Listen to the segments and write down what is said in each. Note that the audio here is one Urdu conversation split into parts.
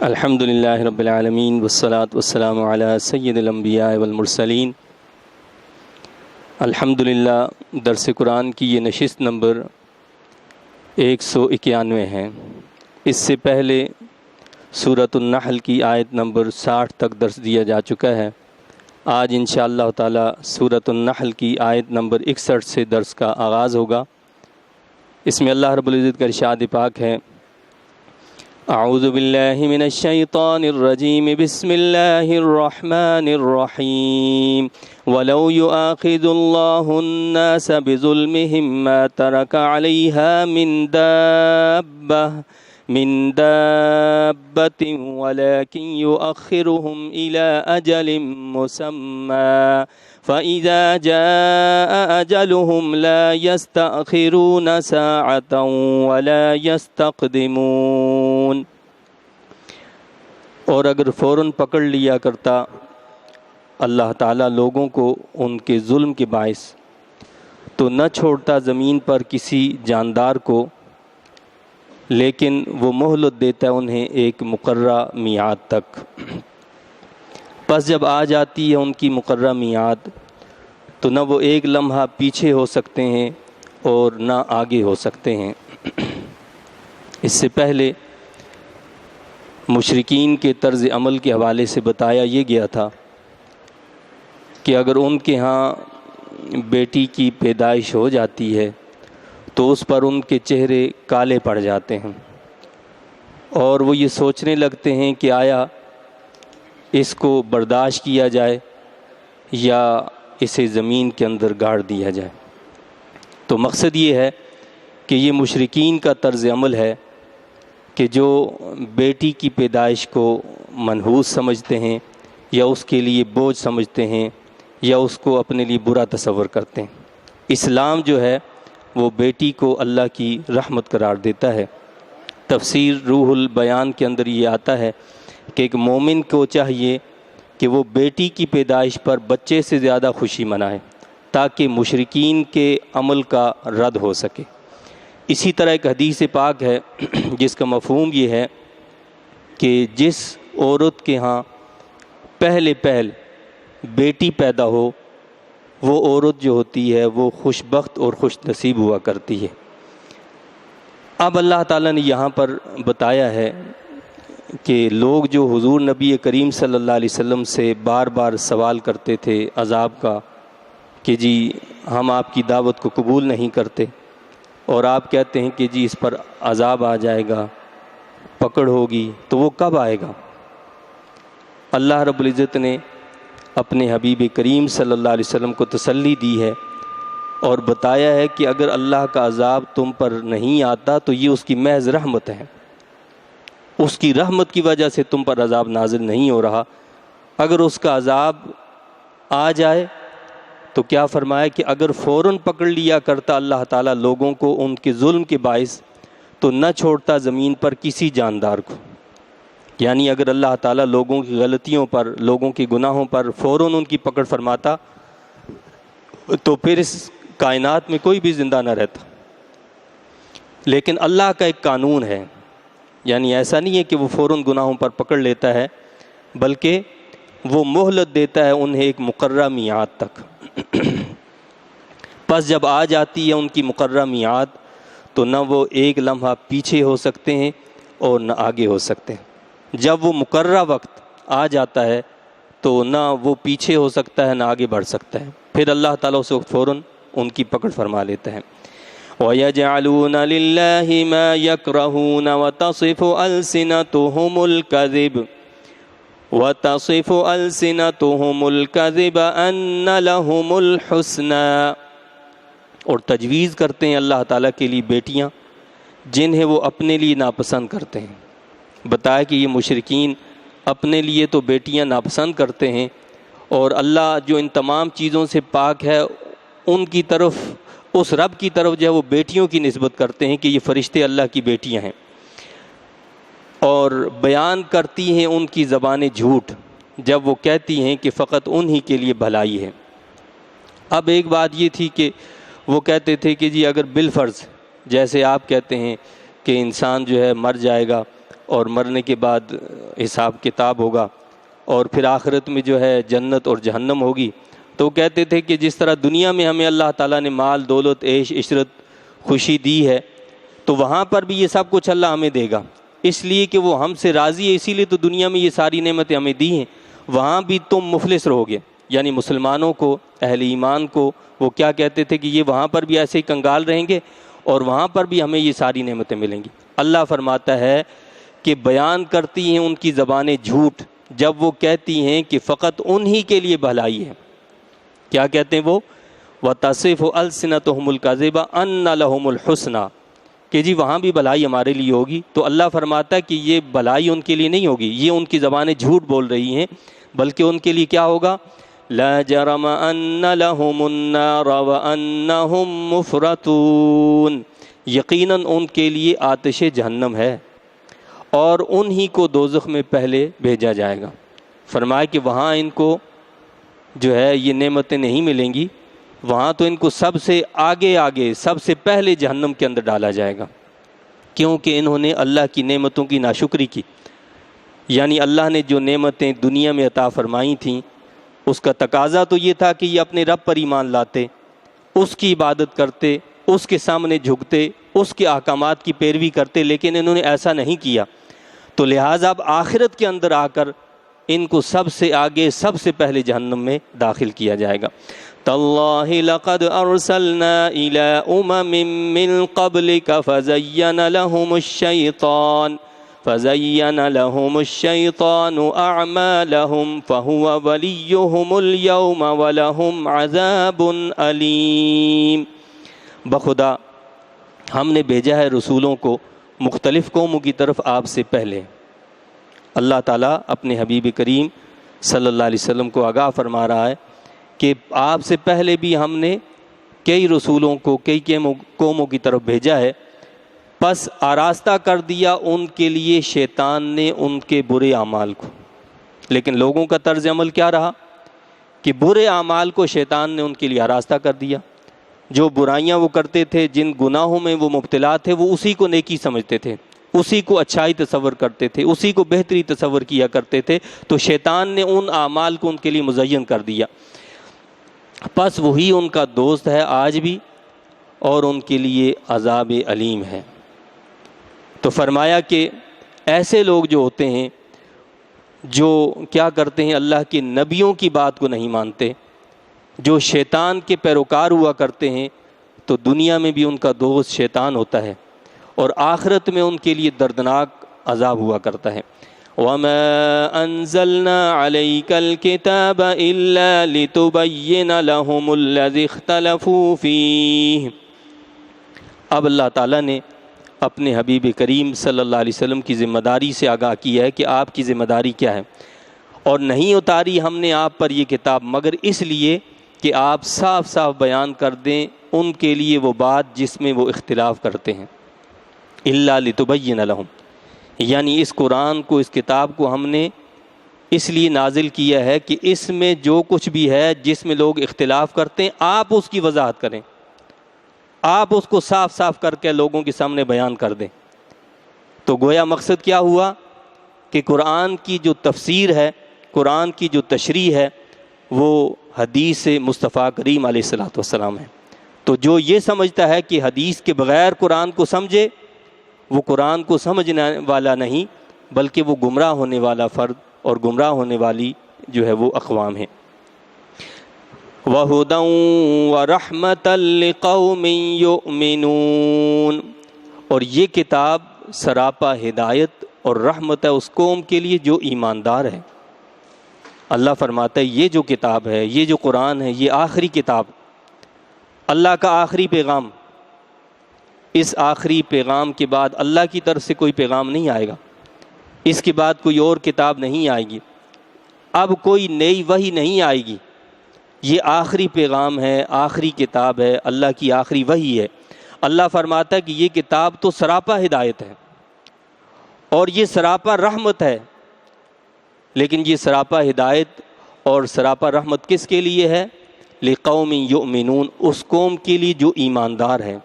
الحمدللہ رب العالمین والصلاة والسلام علی سید الانبیاء والمرسلین۔ الحمدللہ درس قرآن کی یہ نشست نمبر 191 ہے۔ اس سے پہلے سورۃ النحل کی آیت نمبر 60 تک درس دیا جا چکا ہے۔ آج انشاءاللہ تعالی سورۃ النحل کی آیت نمبر 61 سے درس کا آغاز ہوگا۔ اس میں اللہ رب العزت کا ارشاد پاک ہے: اعوذ باللہ من الشیطان الرجیم بسم اللہ الرحمن الرحیم ولو یؤاخذ اللہ الناس بظلمهم ما ترک علیہا من دابة ولكن يؤخرهم إلى أجل مسمى فإذا جاء أجلهم لا يستأخرون ساعة ولا يستقدمون۔ اور اگر فوراً پکڑ لیا کرتا اللہ تعالیٰ لوگوں کو ان کے ظلم کے باعث، تو نہ چھوڑتا زمین پر کسی جاندار کو، لیکن وہ مہلت دیتا ہے انہیں ایک مقررہ میعاد تک۔ پس جب آ جاتی ہے ان کی مقررہ میعاد، تو نہ وہ ایک لمحہ پیچھے ہو سکتے ہیں اور نہ آگے ہو سکتے ہیں۔ اس سے پہلے مشرکین کے طرز عمل کے حوالے سے بتایا یہ گیا تھا کہ اگر ان کے ہاں بیٹی کی پیدائش ہو جاتی ہے تو اس پر ان کے چہرے کالے پڑ جاتے ہیں، اور وہ یہ سوچنے لگتے ہیں کہ آیا اس کو برداشت کیا جائے یا اسے زمین کے اندر گاڑ دیا جائے۔ تو مقصد یہ ہے کہ یہ مشرکین کا طرز عمل ہے کہ جو بیٹی کی پیدائش کو منحوس سمجھتے ہیں یا اس کے لیے بوجھ سمجھتے ہیں یا اس کو اپنے لیے برا تصور کرتے ہیں۔ اسلام جو ہے وہ بیٹی کو اللہ کی رحمت قرار دیتا ہے۔ تفسیر روح البیان کے اندر یہ آتا ہے کہ ایک مومن کو چاہیے کہ وہ بیٹی کی پیدائش پر بچے سے زیادہ خوشی منائے تاکہ مشرکین کے عمل کا رد ہو سکے۔ اسی طرح ایک حدیث پاک ہے جس کا مفہوم یہ ہے کہ جس عورت کے ہاں پہل بیٹی پیدا ہو، وہ عورت جو ہوتی ہے وہ خوش بخت اور خوش نصیب ہوا کرتی ہے۔ اب اللہ تعالیٰ نے یہاں پر بتایا ہے کہ لوگ جو حضور نبی کریم صلی اللہ علیہ وسلم سے بار بار سوال کرتے تھے عذاب کا کہ جی ہم آپ کی دعوت کو قبول نہیں کرتے، اور آپ کہتے ہیں کہ جی اس پر عذاب آ جائے گا، پکڑ ہوگی، تو وہ کب آئے گا؟ اللہ رب العزت نے اپنے حبیب کریم صلی اللہ علیہ وسلم کو تسلی دی ہے اور بتایا ہے کہ اگر اللہ کا عذاب تم پر نہیں آتا تو یہ اس کی محض رحمت ہے، اس کی رحمت کی وجہ سے تم پر عذاب نازل نہیں ہو رہا۔ اگر اس کا عذاب آ جائے تو کیا فرمایا کہ اگر فوراً پکڑ لیا کرتا اللہ تعالیٰ لوگوں کو ان کے ظلم کے باعث، تو نہ چھوڑتا زمین پر کسی جاندار کو۔ یعنی اگر اللہ تعالیٰ لوگوں کی غلطیوں پر، لوگوں کے گناہوں پر فوراً ان کی پکڑ فرماتا تو پھر اس کائنات میں کوئی بھی زندہ نہ رہتا۔ لیکن اللہ کا ایک قانون ہے، یعنی ایسا نہیں ہے کہ وہ فوراً گناہوں پر پکڑ لیتا ہے، بلکہ وہ مہلت دیتا ہے انہیں ایک مقررہ میعاد تک۔ پس جب آ جاتی ہے ان کی مقررہ میعاد، تو نہ وہ ایک لمحہ پیچھے ہو سکتے ہیں اور نہ آگے ہو سکتے ہیں۔ جب وہ مقررہ وقت آ جاتا ہے تو نہ وہ پیچھے ہو سکتا ہے نہ آگے بڑھ سکتا ہے، پھر اللہ تعالیٰ اس وقت فوراً ان کی پکڑ فرما لیتا ہے۔ وَيَجْعَلُونَ لِلَّهِ مَا يَكْرَهُونَ وَتَصِفُ أَلْسِنَتُهُمُ الْكَذِبَ أَنَّ لَهُمُ الْحُسْنَى، اور تجویز کرتے ہیں اللہ تعالیٰ کے لیے بیٹیاں جنہیں وہ اپنے لیے ناپسند کرتے ہیں۔ بتایا کہ یہ مشرکین اپنے لیے تو بیٹیاں ناپسند کرتے ہیں، اور اللہ جو ان تمام چیزوں سے پاک ہے ان کی طرف، اس رب کی طرف جو ہے وہ بیٹیوں کی نسبت کرتے ہیں کہ یہ فرشتے اللہ کی بیٹیاں ہیں، اور بیان کرتی ہیں ان کی زبانیں جھوٹ جب وہ کہتی ہیں کہ فقط انہی کے لیے بھلائی ہے۔ اب ایک بات یہ تھی کہ وہ کہتے تھے کہ جی اگر بالفرض، جیسے آپ کہتے ہیں کہ انسان جو ہے مر جائے گا اور مرنے کے بعد حساب کتاب ہوگا اور پھر آخرت میں جو ہے جنت اور جہنم ہوگی، تو کہتے تھے کہ جس طرح دنیا میں ہمیں اللہ تعالیٰ نے مال، دولت، عیش، عشرت، خوشی دی ہے، تو وہاں پر بھی یہ سب کچھ اللہ ہمیں دے گا، اس لیے کہ وہ ہم سے راضی ہے، اسی لیے تو دنیا میں یہ ساری نعمتیں ہمیں دی ہیں۔ وہاں بھی تم مفلس رہو گے، یعنی مسلمانوں کو، اہل ایمان کو وہ کیا کہتے تھے کہ یہ وہاں پر بھی ایسے ہی کنگال رہیں گے اور وہاں پر بھی ہمیں یہ ساری نعمتیں ملیں گی۔ اللہ فرماتا ہے کہ بیان کرتی ہیں ان کی زبانیں جھوٹ جب وہ کہتی ہیں کہ فقط انہی کے لیے بھلائی ہے۔ کیا کہتے ہیں وہ؟ وَتَصِفُ أَلْسِنَتُهُمُ الْكَذِبَ أَنَّ لَهُمُ الْحُسْنَى، کہ جی وہاں بھی بھلائی ہمارے لیے ہوگی۔ تو اللہ فرماتا ہے کہ یہ بھلائی ان کے لیے نہیں ہوگی، یہ ان کی زبانیں جھوٹ بول رہی ہیں، بلکہ ان کے لیے کیا ہوگا؟ لَا جَرَمَ أَنَّ لَهُمُ النَّارَ وَأَنَّهُمْ مُفْرَطُونَ، یقیناً ان کے لیے آتش جہنم ہے اور انہی کو دوزخ میں پہلے بھیجا جائے گا۔ فرمایا کہ وہاں ان کو جو ہے یہ نعمتیں نہیں ملیں گی، وہاں تو ان کو سب سے آگے سب سے پہلے جہنم کے اندر ڈالا جائے گا، کیونکہ انہوں نے اللہ کی نعمتوں کی ناشکری کی۔ یعنی اللہ نے جو نعمتیں دنیا میں عطا فرمائی تھیں اس کا تقاضا تو یہ تھا کہ یہ اپنے رب پر ایمان لاتے، اس کی عبادت کرتے، اس کے سامنے جھکتے، اس کے احکامات کی پیروی کرتے، لیکن انہوں نے ایسا نہیں کیا، تو لہٰذا اب آخرت کے اندر آ کر ان کو سب سے آگے سب سے پہلے جہنم میں داخل کیا جائے گا۔ تَاللَّهِ لَقَدْ أَرْسَلْنَا إِلَىٰ أُمَمٍ مِّن قَبْلِكَ فَزَيَّنَ لَهُمُ الشَّيْطَانُ أَعْمَالَهُمْ فَهُوَ وَلِيُّهُمُ الْيَوْمَ وَلَهُمْ عَذَابٌ أَلِيمٌ۔ بخدا ہم نے بھیجا ہے رسولوں کو مختلف قوموں کی طرف آپ سے پہلے۔ اللہ تعالیٰ اپنے حبیب کریم صلی اللہ علیہ وسلم کو آگاہ فرما رہا ہے کہ آپ سے پہلے بھی ہم نے کئی رسولوں کو کئی قوموں کی طرف بھیجا ہے، پس آراستہ کر دیا ان کے لیے شیطان نے ان کے برے اعمال کو۔ لیکن لوگوں کا طرز عمل کیا رہا کہ برے اعمال کو شیطان نے ان کے لیے آراستہ کر دیا۔ جو برائیاں وہ کرتے تھے، جن گناہوں میں وہ مبتلا تھے، وہ اسی کو نیکی سمجھتے تھے، اسی کو اچھائی تصور کرتے تھے، اسی کو بہتری تصور کیا کرتے تھے، تو شیطان نے ان اعمال کو ان کے لیے مزین کر دیا۔ پس وہی ان کا دوست ہے آج بھی اور ان کے لیے عذاب علیم ہے۔ تو فرمایا کہ ایسے لوگ جو ہوتے ہیں جو کیا کرتے ہیں، اللہ کے نبیوں کی بات کو نہیں مانتے، جو شیطان کے پیروکار ہوا کرتے ہیں، تو دنیا میں بھی ان کا دوست شیطان ہوتا ہے اور آخرت میں ان کے لیے دردناک عذاب ہوا کرتا ہے۔ وَمَا أَنزَلْنَا عَلَيْكَ الْكِتَابَ إِلَّا لِتُبَيِّنَ لَهُمُ الَّذِي اخْتَلَفُوا فِيهِ۔ اب اللہ تعالیٰ نے اپنے حبیب کریم صلی اللہ علیہ وسلم کی ذمہ داری سے آگاہ کیا ہے کہ آپ کی ذمہ داری کیا ہے، اور نہیں اتاری ہم نے آپ پر یہ کتاب مگر اس لیے کہ آپ صاف صاف بیان کر دیں ان کے لیے وہ بات جس میں وہ اختلاف کرتے ہیں۔ إِلَّا لِتُبَيِّنَ لَهُمْ، یعنی اس قرآن کو، اس کتاب کو ہم نے اس لیے نازل کیا ہے کہ اس میں جو کچھ بھی ہے جس میں لوگ اختلاف کرتے ہیں، آپ اس کی وضاحت کریں، آپ اس کو صاف صاف کر کے لوگوں کے سامنے بیان کر دیں۔ تو گویا مقصد کیا ہوا کہ قرآن کی جو تفسیر ہے، قرآن کی جو تشریح ہے، وہ حدیث مصطفیٰ کریم علیہ الصلوۃ والسلام ہے۔ تو جو یہ سمجھتا ہے کہ حدیث کے بغیر قرآن کو سمجھے، وہ قرآن کو سمجھنے والا نہیں، بلکہ وہ گمراہ ہونے والا فرد اور گمراہ ہونے والی جو ہے وہ اقوام ہیں۔ وَهُدًى وَرَحْمَةً لِقَوْمٍ يُؤْمِنُونَ، اور یہ کتاب سراپا ہدایت اور رحمت ہے اس قوم کے لیے جو ایماندار ہے۔ اللہ فرماتا ہے یہ جو کتاب ہے، یہ جو قرآن ہے، یہ آخری کتاب، اللہ کا آخری پیغام، اس آخری پیغام کے بعد اللہ کی طرف سے کوئی پیغام نہیں آئے گا، اس کے بعد کوئی اور کتاب نہیں آئے گی، اب کوئی نئی وحی نہیں آئے گی، یہ آخری پیغام ہے، آخری کتاب ہے، اللہ کی آخری وحی ہے۔ اللہ فرماتا ہے کہ یہ کتاب تو سراپا ہدایت ہے اور یہ سراپا رحمت ہے، لیکن یہ سراپا ہدایت اور سراپا رحمت کس کے لیے ہے؟ لقوم یؤمنون، اس قوم کے لیے جو ایماندار ہے،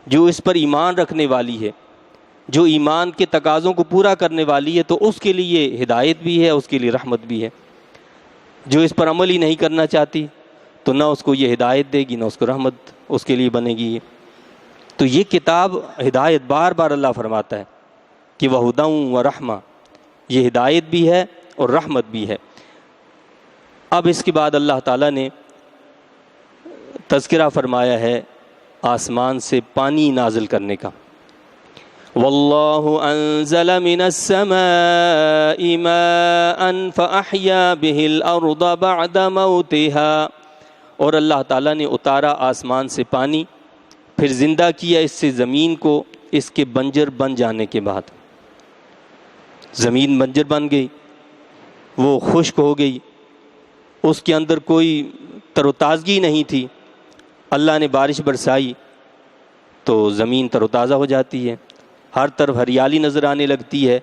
جو اس پر ایمان رکھنے والی ہے، جو ایمان کے تقاضوں کو پورا کرنے والی ہے تو اس کے لیے ہدایت بھی ہے، اس کے لیے رحمت بھی ہے۔ جو اس پر عمل ہی نہیں کرنا چاہتی تو نہ اس کو یہ ہدایت دے گی نہ اس کو رحمت اس کے لیے بنے گی۔ تو یہ کتاب ہدایت، بار بار اللہ فرماتا ہے کہ وَہُدًى وَرَحْمَةٌ، یہ ہدایت بھی ہے اور رحمت بھی ہے۔ اب اس کے بعد اللہ تعالیٰ نے تذکرہ فرمایا ہے آسمان سے پانی نازل کرنے کا۔ وَاللَّهُ أَنزَلَ مِنَ السَّمَاءِ مَاءً فَأَحْيَا بِهِ الْأَرْضَ بَعْدَ مَوْتِهَا، اور اللہ تعالیٰ نے اتارا آسمان سے پانی، پھر زندہ کیا اس سے زمین کو اس کے بنجر بن جانے کے بعد۔ زمین بنجر بن گئی، وہ خشک ہو گئی، اس کے اندر کوئی تر و تازگی نہیں تھی۔ اللہ نے بارش برسائی تو زمین تر و تازہ ہو جاتی ہے، ہر طرف ہریالی نظر آنے لگتی ہے۔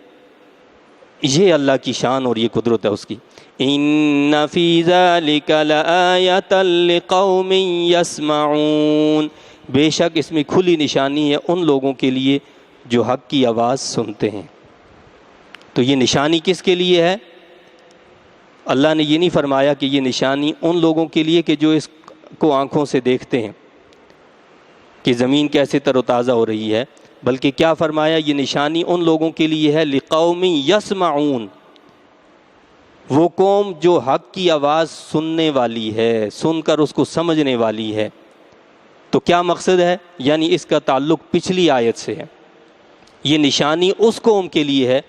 یہ اللہ کی شان اور یہ قدرت ہے اس کی۔ ان فی ذلک لآیۃ لقوم یسمعون، بے شک اس میں کھلی نشانی ہے ان لوگوں کے لیے جو حق کی آواز سنتے ہیں۔ تو یہ نشانی کس کے لیے ہے؟ اللہ نے یہ نہیں فرمایا کہ یہ نشانی ان لوگوں کے لیے کہ جو اس کو آنکھوں سے دیکھتے ہیں کہ زمین کیسے تر و تازہ ہو رہی ہے، بلکہ کیا فرمایا؟ یہ نشانی ان لوگوں کے لیے ہے لقوم یسمعون، وہ قوم جو حق کی آواز سننے والی ہے، سن کر اس کو سمجھنے والی ہے۔ تو کیا مقصد ہے؟ یعنی اس کا تعلق پچھلی آیت سے ہے۔ یہ نشانی اس قوم کے لیے ہے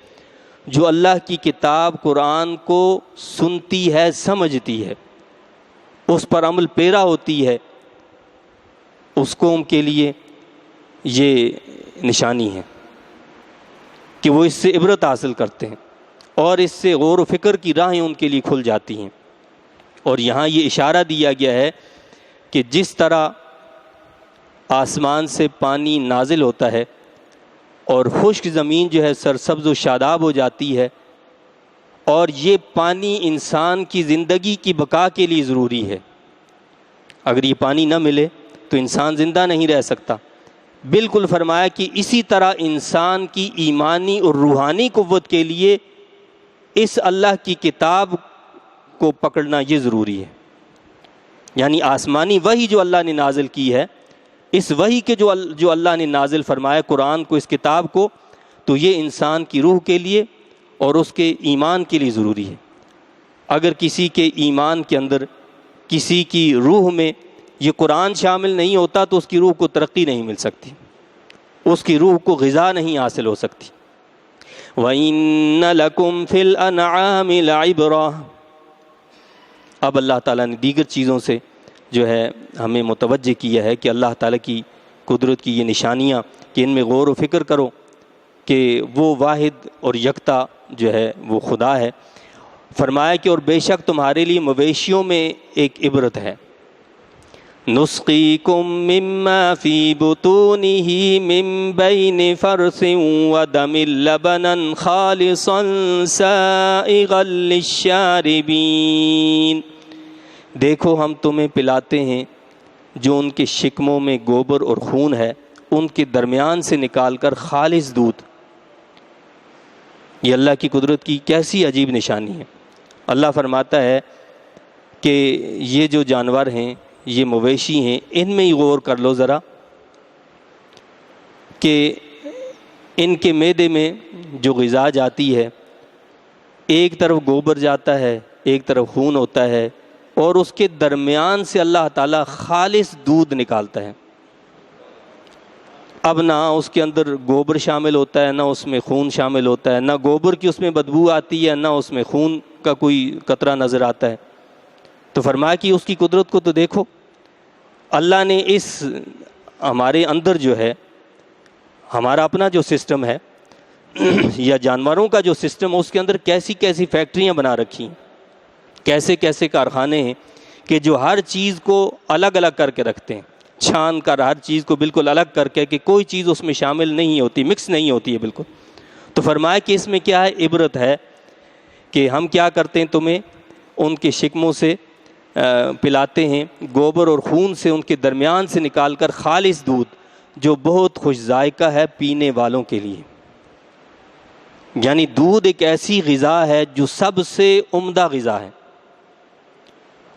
جو اللہ کی کتاب قرآن کو سنتی ہے، سمجھتی ہے، اس پر عمل پیرا ہوتی ہے، اس قوم کے لیے یہ نشانی ہے کہ وہ اس سے عبرت حاصل کرتے ہیں اور اس سے غور و فکر کی راہیں ان کے لیے کھل جاتی ہیں۔ اور یہاں یہ اشارہ دیا گیا ہے کہ جس طرح آسمان سے پانی نازل ہوتا ہے اور خشک زمین جو ہے سرسبز و شاداب ہو جاتی ہے، اور یہ پانی انسان کی زندگی کی بقا کے لیے ضروری ہے۔ اگر یہ پانی نہ ملے تو انسان زندہ نہیں رہ سکتا۔ بالکل فرمایا کہ اسی طرح انسان کی ایمانی اور روحانی قوت کے لیے اس اللہ کی کتاب کو پکڑنا یہ ضروری ہے۔ یعنی آسمانی وحی جو اللہ نے نازل کی ہے، اس وحی کے جو اللہ نے نازل فرمایا قرآن کو، اس کتاب کو، تو یہ انسان کی روح کے لیے اور اس کے ایمان کے لیے ضروری ہے۔ اگر کسی کے ایمان کے اندر، کسی کی روح میں یہ قرآن شامل نہیں ہوتا تو اس کی روح کو ترقی نہیں مل سکتی، اس کی روح کو غذا نہیں حاصل ہو سکتی۔ وَإِنَّ لَكُمْ فِي الْأَنْعَامِ لَعِبْرَةً، اب اللہ تعالیٰ نے دیگر چیزوں سے جو ہے ہمیں متوجہ کیا ہے کہ اللہ تعالیٰ کی قدرت کی یہ نشانیاں کہ ان میں غور و فکر کرو کہ وہ واحد اور یکتا جو ہے وہ خدا ہے۔ فرمایا کہ اور بے شک تمہارے لیے مویشیوں میں ایک عبرت ہے۔ نسقیکم مما فی بطونہ من بین فرث ودم لبنا خالصا سائغا للشاربین، دیکھو ہم تمہیں پلاتے ہیں جو ان کے شکموں میں گوبر اور خون ہے، ان کے درمیان سے نکال کر خالص دودھ۔ یہ اللہ کی قدرت کی کیسی عجیب نشانی ہے۔ اللہ فرماتا ہے کہ یہ جو جانور ہیں، یہ مویشی ہیں، ان میں ہی غور کر لو ذرا کہ ان کے معدے میں جو غذا جاتی ہے، ایک طرف گوبر جاتا ہے، ایک طرف خون ہوتا ہے، اور اس کے درمیان سے اللہ تعالیٰ خالص دودھ نکالتا ہے۔ اب نہ اس کے اندر گوبر شامل ہوتا ہے، نہ اس میں خون شامل ہوتا ہے، نہ گوبر کی اس میں بدبو آتی ہے، نہ اس میں خون کا کوئی قطرہ نظر آتا ہے۔ تو فرمایا کہ اس کی قدرت کو تو دیکھو، اللہ نے اس ہمارے اندر جو ہے، ہمارا اپنا جو سسٹم ہے یا جانوروں کا جو سسٹم، اس کے اندر کیسی کیسی فیکٹریاں بنا رکھی ہیں، کیسے کیسے کارخانے ہیں کہ جو ہر چیز کو الگ الگ کر کے رکھتے ہیں، چھان کر ہر چیز کو بالکل الگ کر کے کہ کوئی چیز اس میں شامل نہیں ہوتی، مکس نہیں ہوتی ہے بالکل۔ تو فرمایا کہ اس میں کیا ہے؟ عبرت ہے کہ ہم کیا کرتے ہیں، تمہیں ان کے شکموں سے پلاتے ہیں، گوبر اور خون سے ان کے درمیان سے نکال کر خالص دودھ جو بہت خوش ذائقہ ہے پینے والوں کے لیے۔ یعنی دودھ ایک ایسی غذا ہے جو سب سے عمدہ غذا ہے،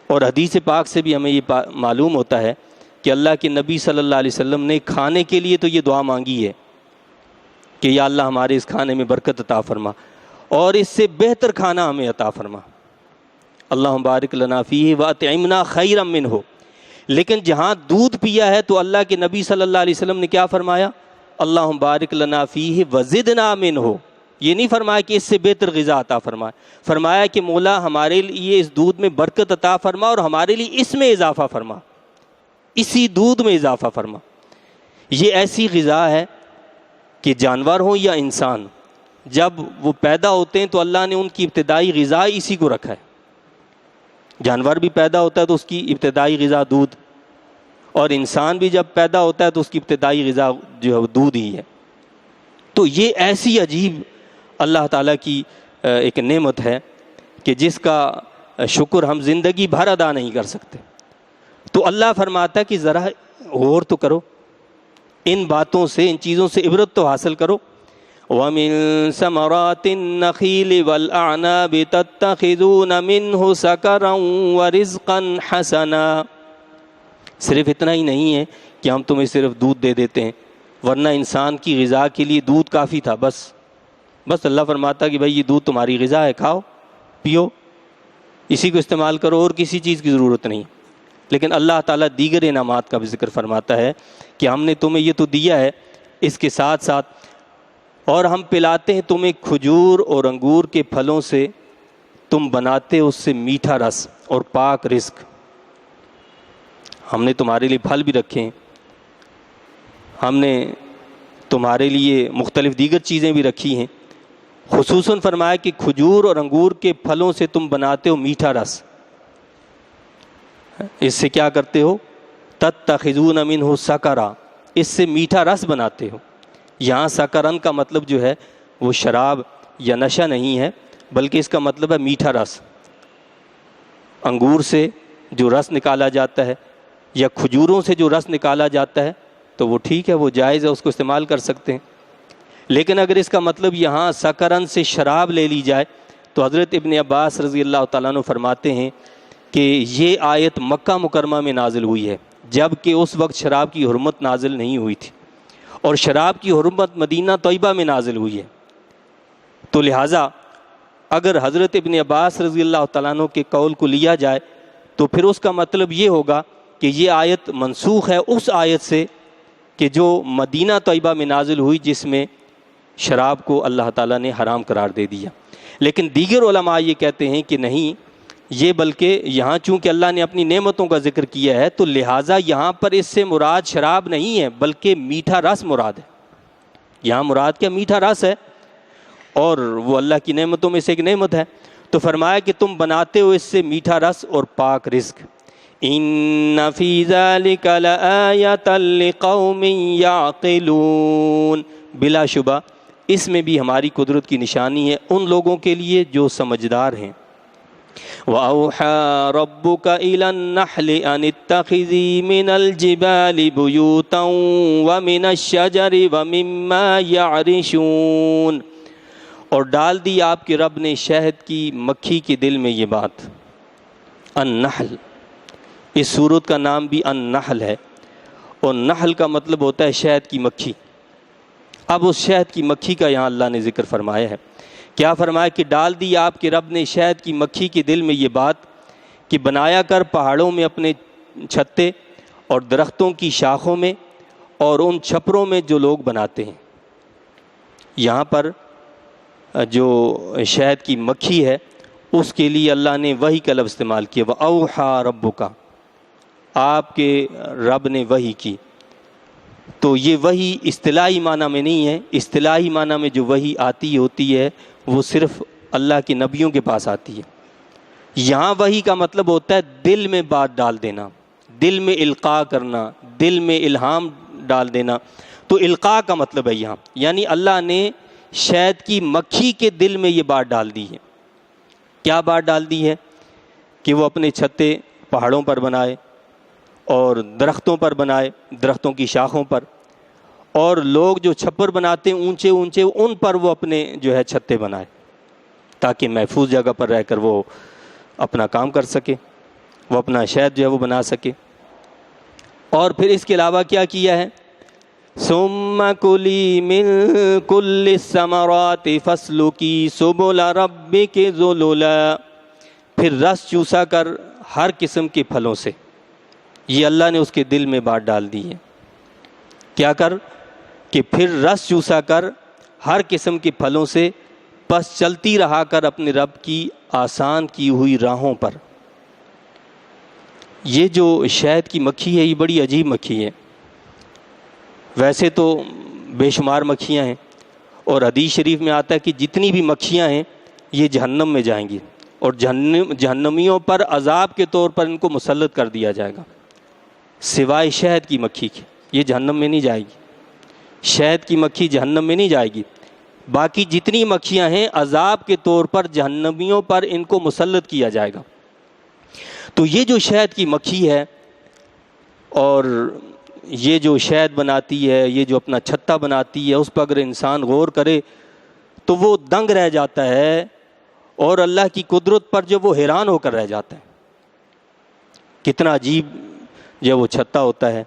اور حدیث پاک سے بھی ہمیں یہ معلوم ہوتا ہے کہ اللہ کے نبی صلی اللہ علیہ وسلم نے کھانے کے لیے تو یہ دعا مانگی ہے کہ یا اللہ ہمارے اس کھانے میں برکت عطا فرما، اور اس سے بہتر کھانا ہمیں عطا فرما، اللہم بارک لنا فیہ واطعمنا خیرا منہ۔ لیکن جہاں دودھ پیا ہے تو اللہ کے نبی صلی اللہ علیہ وسلم نے کیا فرمایا؟ اللہم بارک لنا فیہ وزدنا منہ۔ یہ نہیں فرمایا کہ اس سے بہتر غذا عطا فرمائے، فرمایا کہ مولا ہمارے لیے اس دودھ میں برکت عطا فرما اور ہمارے لیے اس میں اضافہ فرما، اسی دودھ میں اضافہ فرما۔ یہ ایسی غذا ہے کہ جانور ہوں یا انسان، جب وہ پیدا ہوتے ہیں تو اللہ نے ان کی ابتدائی غذا اسی کو رکھا ہے۔ جانور بھی پیدا ہوتا ہے تو اس کی ابتدائی غذا دودھ، اور انسان بھی جب پیدا ہوتا ہے تو اس کی ابتدائی غذا جو ہے دودھ ہی ہے۔ تو یہ ایسی عجیب اللہ تعالیٰ کی ایک نعمت ہے کہ جس کا شکر ہم زندگی بھر ادا نہیں کر سکتے۔ تو اللہ فرماتا ہے کہ ذرا غور تو کرو، ان باتوں سے، ان چیزوں سے عبرت تو حاصل کرو۔ وَمِن ثَمَرَاتِ النَّخِيلِ وَالْأَعْنَابِ تَتَّخِذُونَ مِنْهُ سَكَرًا وَرِزْقًا حَسَنًا۔ صرف اتنا ہی نہیں ہے کہ ہم تمہیں صرف دودھ دے دیتے ہیں، ورنہ انسان کی غذا کے لیے دودھ کافی تھا، بس اللہ فرماتا کہ بھائی یہ دودھ تمہاری غذا ہے، کھاؤ پیو، اسی کو استعمال کرو، اور کسی چیز کی ضرورت نہیں۔ لیکن اللہ تعالیٰ دیگر انعامات کا بھی ذکر فرماتا ہے کہ ہم نے تمہیں یہ تو دیا ہے، اس کے ساتھ ساتھ اور ہم پلاتے ہیں تمہیں کھجور اور انگور کے پھلوں سے، تم بناتے اس سے میٹھا رس اور پاک رزق۔ ہم نے تمہارے لیے پھل بھی رکھے ہیں، ہم نے تمہارے لیے مختلف دیگر چیزیں بھی رکھی ہیں، خصوصاً فرمایا کہ کھجور اور انگور کے پھلوں سے تم بناتے ہو میٹھا رس۔ اس سے کیا کرتے ہو؟ تتخذون منہ سکرا، اس سے میٹھا رس بناتے ہو۔ یہاں سکرن کا مطلب جو ہے وہ شراب یا نشہ نہیں ہے، بلکہ اس کا مطلب ہے میٹھا رس۔ انگور سے جو رس نکالا جاتا ہے یا کھجوروں سے جو رس نکالا جاتا ہے تو وہ ٹھیک ہے، وہ جائز ہے، اس کو استعمال کر سکتے ہیں۔ لیکن اگر اس کا مطلب یہاں سکرن سے شراب لے لی جائے تو حضرت ابن عباس رضی اللہ تعالیٰ عنہ فرماتے ہیں کہ یہ آیت مکہ مکرمہ میں نازل ہوئی ہے، جب کہ اس وقت شراب کی حرمت نازل نہیں ہوئی تھی، اور شراب کی حرمت مدینہ طیبہ میں نازل ہوئی ہے۔ تو لہٰذا اگر حضرت ابن عباس رضی اللہ تعالیٰ عنہ کے قول کو لیا جائے تو پھر اس کا مطلب یہ ہوگا کہ یہ آیت منسوخ ہے اس آیت سے کہ جو مدینہ طیبہ میں نازل ہوئی، جس میں شراب کو اللہ تعالیٰ نے حرام قرار دے دیا۔ لیکن دیگر علماء یہ کہتے ہیں کہ نہیں، یہ بلکہ یہاں چونکہ اللہ نے اپنی نعمتوں کا ذکر کیا ہے تو لہٰذا یہاں پر اس سے مراد شراب نہیں ہے بلکہ میٹھا رس مراد ہے۔ یہاں مراد کیا؟ میٹھا رس ہے، اور وہ اللہ کی نعمتوں میں سے ایک نعمت ہے۔ تو فرمایا کہ تم بناتے ہو اس سے میٹھا رس اور پاک رزق۔ ان فی ذلک لآیۃ لقوم یعقلون، بلا شبہ اس میں بھی ہماری قدرت کی نشانی ہے ان لوگوں کے لیے جو سمجھدار ہیں۔ وَأَوْحَى رَبُّكَ إِلَى النَّحْلِ أَنِ اتَّخِذِي مِنَ الْجِبَالِ بُيُوتًا وَمِنَ الشَّجَرِ وَمِمَّا يَعْرِشُونَ، اور ڈال دی آپ کے رب نے شہد کی مکھی کے دل میں یہ بات۔ النحل، اس سورت کا نام بھی النحل ہے، اور نحل کا مطلب ہوتا ہے شہد کی مکھی۔ اب اس شہد کی مکھی کا یہاں اللہ نے ذکر فرمایا ہے۔ کیا فرمایا کہ ڈال دی آپ کے رب نے شہد کی مکھی کے دل میں یہ بات کہ بنایا کر پہاڑوں میں اپنے چھتے اور درختوں کی شاخوں میں اور ان چھپروں میں جو لوگ بناتے ہیں۔ یہاں پر جو شہد کی مکھی ہے اس کے لیے اللہ نے وحی کا لفظ استعمال کیا، وَأَوْحَى رَبُّكَ، آپ کے رب نے وحی کی۔ تو یہ وحی اصطلاحی معنی میں نہیں ہے، اصطلاحی معنی میں جو وحی آتی ہوتی ہے وہ صرف اللہ کے نبیوں کے پاس آتی ہے۔ یہاں وحی کا مطلب ہوتا ہے دل میں بات ڈال دینا، دل میں القاء کرنا، دل میں الہام ڈال دینا۔ تو القاء کا مطلب ہے یہاں، یعنی اللہ نے شہد کی مکھی کے دل میں یہ بات ڈال دی ہے۔ کیا بات ڈال دی ہے؟ کہ وہ اپنے چھتے پہاڑوں پر بنائے اور درختوں پر بنائے، درختوں کی شاخوں پر، اور لوگ جو چھپر بناتے ہیں اونچے اونچے، ان پر وہ اپنے جو ہے چھتے بنائے تاکہ محفوظ جگہ پر رہ کر وہ اپنا کام کر سکے، وہ اپنا شہد جو ہے وہ بنا سکے۔ اور پھر اس کے علاوہ کیا کیا ہے؟ ثم کلی من کل الثمرات فاسلکی سبل ربک ذللا، پھر رس چوسا کر ہر قسم کے پھلوں سے، یہ اللہ نے اس کے دل میں بات ڈال دی ہے۔ کیا کر کہ پھر رس چوسا کر ہر قسم کے پھلوں سے، پس چلتی رہا کر اپنے رب کی آسان کی ہوئی راہوں پر۔ یہ جو شہد کی مکھی ہے یہ بڑی عجیب مکھی ہے، ویسے تو بے شمار مکھیاں ہیں، اور حدیث شریف میں آتا ہے کہ جتنی بھی مکھیاں ہیں یہ جہنم میں جائیں گی، اور جہنمیوں پر عذاب کے طور پر ان کو مسلط کر دیا جائے گا، سوائے شہد کی مکھی کے۔ یہ جہنم میں نہیں جائے گی، شہد کی مکھی جہنم میں نہیں جائے گی، باقی جتنی مکھیاں ہیں عذاب کے طور پر جہنمیوں پر ان کو مسلط کیا جائے گا۔ تو یہ جو شہد کی مکھی ہے، اور یہ جو شہد بناتی ہے، یہ جو اپنا چھتا بناتی ہے، اس پر اگر انسان غور کرے تو وہ دنگ رہ جاتا ہے، اور اللہ کی قدرت پر جو وہ حیران ہو کر رہ جاتا ہے۔ کتنا عجیب جو وہ چھتا ہوتا ہے،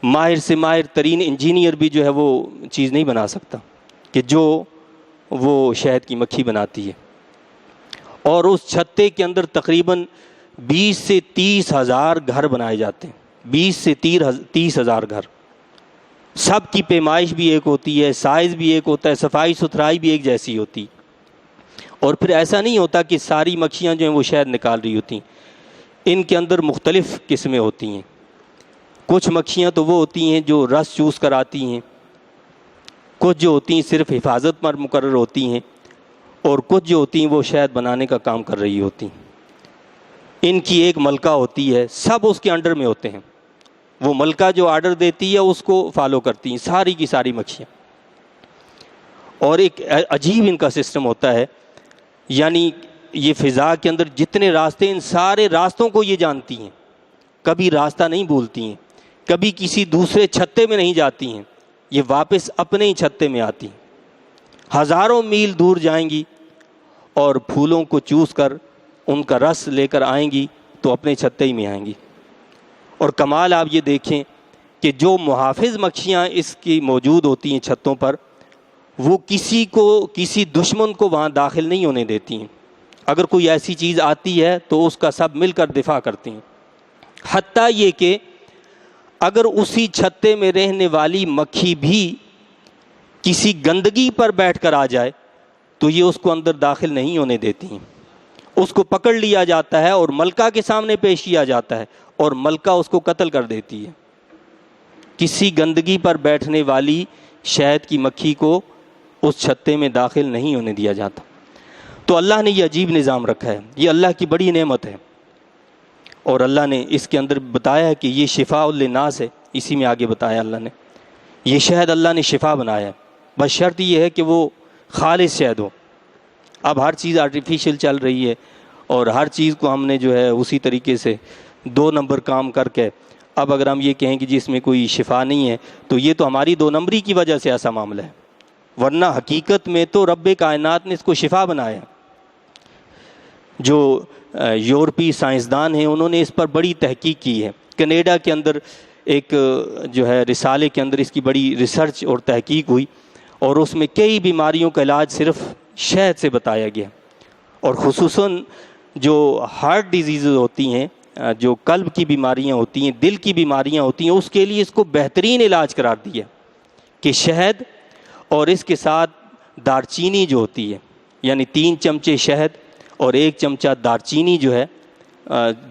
ماہر سے ماہر ترین انجینئر بھی جو ہے وہ چیز نہیں بنا سکتا کہ جو وہ شہد کی مکھی بناتی ہے۔ اور اس چھتے کے اندر تقریباً 20 سے 30 ہزار گھر بنائے جاتے ہیں، 20 سے 30 ہزار گھر، سب کی پیمائش بھی ایک ہوتی ہے، سائز بھی ایک ہوتا ہے، صفائی ستھرائی بھی ایک جیسی ہوتی۔ اور پھر ایسا نہیں ہوتا کہ ساری مکھیاں جو ہیں وہ شہد نکال رہی ہوتی ہیں، ان کے اندر مختلف قسمیں ہوتی ہیں۔ کچھ مکھیاں تو وہ ہوتی ہیں جو رس چوس کر آتی ہیں، کچھ جو ہوتی ہیں صرف حفاظت پر مقرر ہوتی ہیں، اور کچھ جو ہوتی ہیں وہ شہد بنانے کا کام کر رہی ہوتی ہیں۔ ان کی ایک ملکہ ہوتی ہے، سب اس کے انڈر میں ہوتے ہیں، وہ ملکہ جو آرڈر دیتی ہے اس کو فالو کرتی ہیں ساری کی ساری مکھیاں۔ اور ایک عجیب ان کا سسٹم ہوتا ہے، یعنی یہ فضا کے اندر جتنے راستے، ان سارے راستوں کو یہ جانتی ہیں، کبھی راستہ نہیں بھولتی ہیں، کبھی کسی دوسرے چھتے میں نہیں جاتی ہیں، یہ واپس اپنے ہی چھتے میں آتی ہیں، ہزاروں میل دور جائیں گی اور پھولوں کو چوس کر ان کا رس لے کر آئیں گی تو اپنے چھتے ہی میں آئیں گی۔ اور کمال آپ یہ دیکھیں کہ جو محافظ مکھیاں اس کی موجود ہوتی ہیں چھتوں پر، وہ کسی دشمن کو وہاں داخل نہیں ہونے دیتی ہیں۔ اگر کوئی ایسی چیز آتی ہے تو اس کا سب مل کر دفاع کرتی ہیں، حتیٰ یہ کہ اگر اسی چھتے میں رہنے والی مکھی بھی کسی گندگی پر بیٹھ کر آ جائے تو یہ اس کو اندر داخل نہیں ہونے دیتی ہیں، اس کو پکڑ لیا جاتا ہے اور ملکہ کے سامنے پیش کیا جاتا ہے، اور ملکہ اس کو قتل کر دیتی ہے۔ کسی گندگی پر بیٹھنے والی شہد کی مکھی کو اس چھتے میں داخل نہیں ہونے دیا جاتا۔ تو اللہ نے یہ عجیب نظام رکھا ہے، یہ اللہ کی بڑی نعمت ہے، اور اللہ نے اس کے اندر بتایا ہے کہ یہ شفاء للناس ہے۔ اسی میں آگے بتایا اللہ نے یہ شہد اللہ نے شفا بنایا ہے، بس شرط یہ ہے کہ وہ خالص شہد ہو۔ اب ہر چیز آرٹیفیشل چل رہی ہے، اور ہر چیز کو ہم نے جو ہے اسی طریقے سے 2 نمبر کام کر کے، اب اگر ہم یہ کہیں کہ جس میں کوئی شفا نہیں ہے تو یہ تو ہماری 2 نمبری کی وجہ سے ایسا معاملہ ہے، ورنہ حقیقت میں تو رب کائنات نے اس کو شفا بنایا ہے۔ جو یورپی سائنسدان ہیں انہوں نے اس پر بڑی تحقیق کی ہے، کینیڈا کے اندر ایک جو ہے رسالے کے اندر اس کی بڑی ریسرچ اور تحقیق ہوئی، اور اس میں کئی بیماریوں کا علاج صرف شہد سے بتایا گیا، اور خصوصاً جو ہارٹ ڈیزیزز ہوتی ہیں، جو قلب کی بیماریاں ہوتی ہیں، دل کی بیماریاں ہوتی ہیں، اس کے لیے اس کو بہترین علاج قرار دیا کہ شہد اور اس کے ساتھ دارچینی جو ہوتی ہے، یعنی 3 چمچے شہد اور 1 چمچہ دارچینی جو ہے،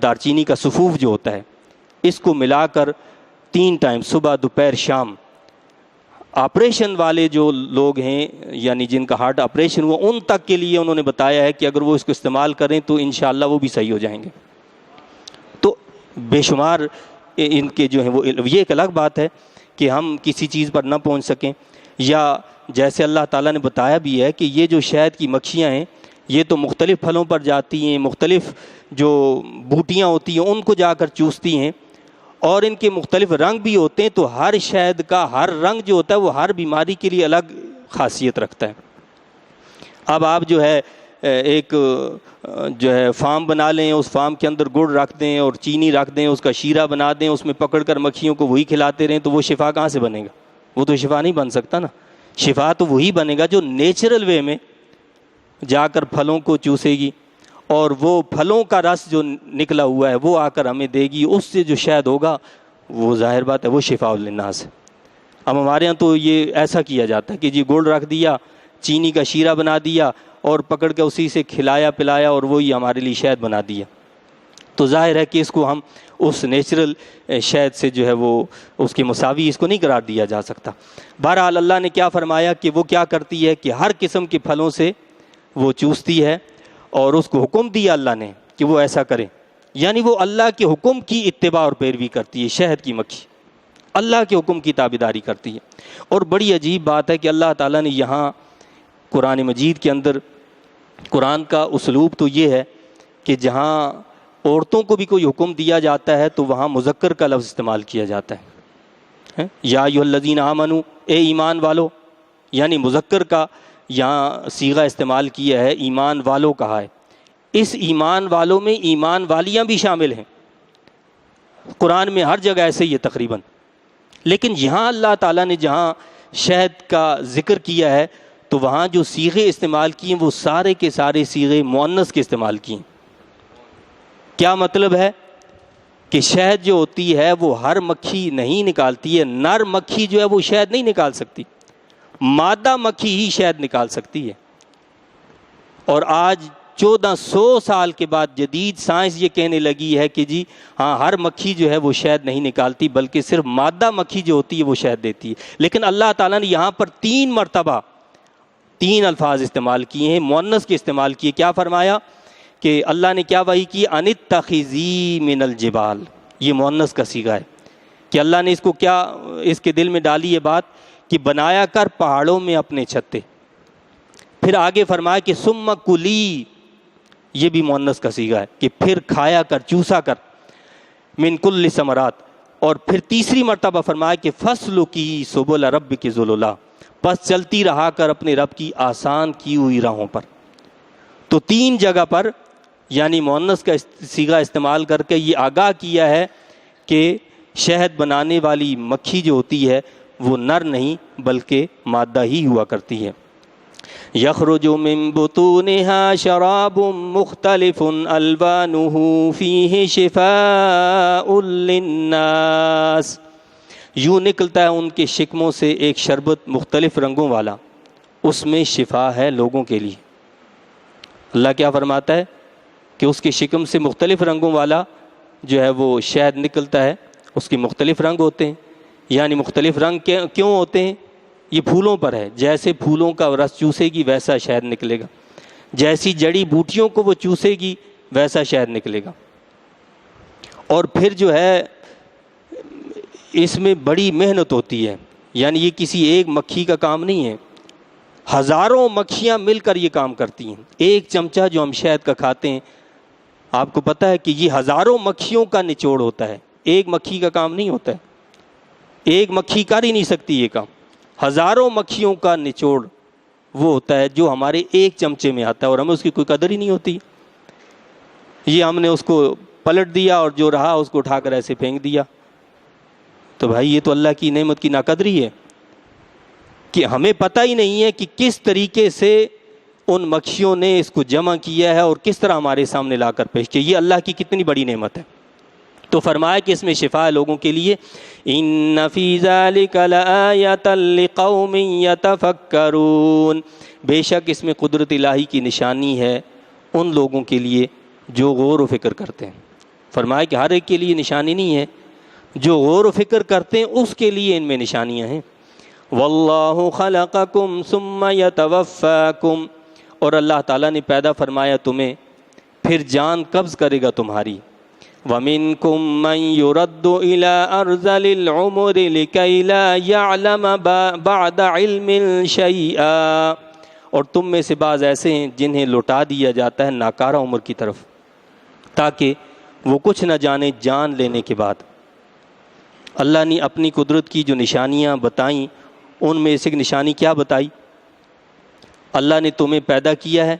دارچینی کا سفوف جو ہوتا ہے، اس کو ملا کر 3 ٹائم صبح دوپہر شام، آپریشن والے جو لوگ ہیں یعنی جن کا ہارٹ آپریشن ہوا ان تک کے لیے انہوں نے بتایا ہے کہ اگر وہ اس کو استعمال کریں تو انشاءاللہ وہ بھی صحیح ہو جائیں گے۔ تو بے شمار ان کے جو ہیں وہ، یہ ایک الگ بات ہے کہ ہم کسی چیز پر نہ پہنچ سکیں، یا جیسے اللہ تعالیٰ نے بتایا بھی ہے کہ یہ جو شہد کی مکھیاں ہیں یہ تو مختلف پھلوں پر جاتی ہیں، مختلف جو بوٹیاں ہوتی ہیں ان کو جا کر چوستی ہیں، اور ان کے مختلف رنگ بھی ہوتے ہیں، تو ہر شہد کا ہر رنگ جو ہوتا ہے وہ ہر بیماری کے لیے الگ خاصیت رکھتا ہے۔ اب آپ جو ہے ایک جو ہے فارم بنا لیں، اس فارم کے اندر گڑ رکھ دیں اور چینی رکھ دیں، اس کا شیرہ بنا دیں، اس میں پکڑ کر مکھیوں کو وہی کھلاتے رہیں، تو وہ شفا کہاں سے بنے گا؟ وہ تو شفا نہیں بن سکتا نا۔ شفا تو وہی بنے گا جو نیچرل وے میں جا کر پھلوں کو چوسے گی، اور وہ پھلوں کا رس جو نکلا ہوا ہے وہ آ کر ہمیں دے گی، اس سے جو شہد ہوگا وہ ظاہر بات ہے وہ شفاء للناس ہے۔ اب ہمارے ہاں تو یہ ایسا کیا جاتا ہے کہ جی گڑ رکھ دیا، چینی کا شیرہ بنا دیا اور پکڑ کے اسی سے کھلایا پلایا اور وہی ہمارے لیے شہد بنا دیا۔ تو ظاہر ہے کہ اس کو ہم اس نیچرل شہد سے جو ہے وہ اس کے مساوی اس کو نہیں قرار دیا جا سکتا۔ بہرحال اللہ نے کیا فرمایا کہ وہ کیا کرتی ہے کہ ہر قسم کے پھلوں سے وہ چوستی ہے، اور اس کو حکم دیا اللہ نے کہ وہ ایسا کرے، یعنی وہ اللہ کے حکم کی اتباع اور پیروی کرتی ہے۔ شہد کی مکھی اللہ کے حکم کی تابعداری کرتی ہے۔ اور بڑی عجیب بات ہے کہ اللہ تعالیٰ نے یہاں قرآن مجید کے اندر، قرآن کا اسلوب تو یہ ہے کہ جہاں عورتوں کو بھی کوئی حکم دیا جاتا ہے تو وہاں مذکر کا لفظ استعمال کیا جاتا ہے، یا ایھا الذین آمنوا، اے ایمان والو، یعنی مذکر کا یہاں صیغہ استعمال کیا ہے، ایمان والو کہا ہے۔ اس ایمان والوں میں ایمان والیاں بھی شامل ہیں، قرآن میں ہر جگہ ایسے ہی ہے تقریباً، لیکن یہاں اللہ تعالیٰ نے جہاں شہد کا ذکر کیا ہے تو وہاں جو صیغے استعمال کیے وہ سارے کے سارے صیغے مؤنث کے استعمال کیے۔ کیا مطلب ہے کہ شہد جو ہوتی ہے وہ ہر مکھی نہیں نکالتی ہے، نر مکھی جو ہے وہ شہد نہیں نکال سکتی، مادہ مکھی ہی شہد نکال سکتی ہے۔ اور آج 1400 سال کے بعد جدید سائنس یہ کہنے لگی ہے کہ جی ہاں ہر مکھی جو ہے وہ شہد نہیں نکالتی، بلکہ صرف مادہ مکھی جو ہوتی ہے وہ شہد دیتی ہے۔ لیکن اللہ تعالیٰ نے یہاں پر 3 مرتبہ 3 الفاظ استعمال کیے ہیں، مؤنث کے استعمال کیے۔ کیا فرمایا کہ اللہ نے کیا وحی کی؟ ان اتخذی من الجبال، یہ مؤنث کا صیغہ ہے کہ اللہ نے اس کو کیا اس کے دل میں ڈالی یہ بات کہ بنایا کر پہاڑوں میں اپنے چھتے۔ پھر آگے فرمایا کہ ثم کلی، یہ بھی مؤنث کا صیغہ ہے کہ پھر کھایا کر، چوسا کر، من کل ثمرات۔ اور پھر تیسری مرتبہ فرمایا کہ فسلکی سبل ربک ذللا، بس چلتی رہا کر اپنے رب کی آسان کی ہوئی راہوں پر۔ تو 3 جگہ پر یعنی مؤنث کا صیغہ استعمال کر کے یہ آگاہ کیا ہے کہ شہد بنانے والی مکھی جو ہوتی ہے وہ نر نہیں بلکہ مادہ ہی ہوا کرتی ہے۔ یخرج من بطونها شراب مختلف الوانه فیہ شفاء للناس، یوں نکلتا ہے ان کے شکموں سے ایک شربت مختلف رنگوں والا، اس میں شفا ہے لوگوں کے لیے۔ اللہ کیا فرماتا ہے کہ اس کے شکم سے مختلف رنگوں والا جو ہے وہ شہد نکلتا ہے، اس کے مختلف رنگ ہوتے ہیں۔ یعنی مختلف رنگ کیوں ہوتے ہیں؟ یہ پھولوں پر ہے، جیسے پھولوں کا رس چوسے گی ویسا شہد نکلے گا، جیسی جڑی بوٹیوں کو وہ چوسے گی ویسا شہد نکلے گا۔ اور پھر جو ہے اس میں بڑی محنت ہوتی ہے، یعنی یہ کسی ایک مکھی کا کام نہیں ہے، ہزاروں مکھیاں مل کر یہ کام کرتی ہیں۔ ایک چمچہ جو ہم شہد کا کھاتے ہیں، آپ کو پتہ ہے کہ یہ ہزاروں مکھیوں کا نچوڑ ہوتا ہے، ایک مکھی کا کام نہیں ہوتا ہے، ایک مکھی کر ہی نہیں سکتی یہ کام، ہزاروں مکھیوں کا نچوڑ وہ ہوتا ہے جو ہمارے ایک چمچے میں آتا ہے، اور ہمیں اس کی کوئی قدر ہی نہیں ہوتی۔ یہ ہم نے اس کو پلٹ دیا اور جو رہا اس کو اٹھا کر ایسے پھینک دیا۔ تو بھائی یہ تو اللہ کی نعمت کی ناقدری ہے کہ ہمیں پتہ ہی نہیں ہے کہ کس طریقے سے ان مکھیوں نے اس کو جمع کیا ہے اور کس طرح ہمارے سامنے لا کر پیش کیا۔ یہ اللہ کی کتنی بڑی نعمت ہے۔ تو فرمایا کہ اس میں شفا ہے لوگوں کے لیے۔ ان فی ذلک لآیۃ لقوم یتفکرون، بے شک اس میں قدرت الہی کی نشانی ہے ان لوگوں کے لیے جو غور و فکر کرتے ہیں۔ فرمایا کہ ہر ایک کے لیے نشانی نہیں ہے، جو غور و فکر کرتے ہیں اس کے لیے ان میں نشانیاں ہیں۔ واللہ خلقکم ثم یتوفاکم، اور اللہ تعالیٰ نے پیدا فرمایا تمہیں پھر جان قبض کرے گا تمہاری۔ وَمِنْكُمْ مَنْ يُرَدُّ إِلَىٰ أَرْذَلِ الْعُمُرِ لِكَيْ لَا يَعْلَمَ بَعْدَ عِلْمٍ شَيْئًا، اور تم میں سے بعض ایسے ہیں جنہیں لوٹا دیا جاتا ہے ناکارہ عمر کی طرف تاکہ وہ کچھ نہ جانے جان لینے کے بعد۔ اللہ نے اپنی قدرت کی جو نشانیاں بتائیں ان میں سے ایک نشانی کیا بتائی؟ اللہ نے تمہیں پیدا کیا ہے،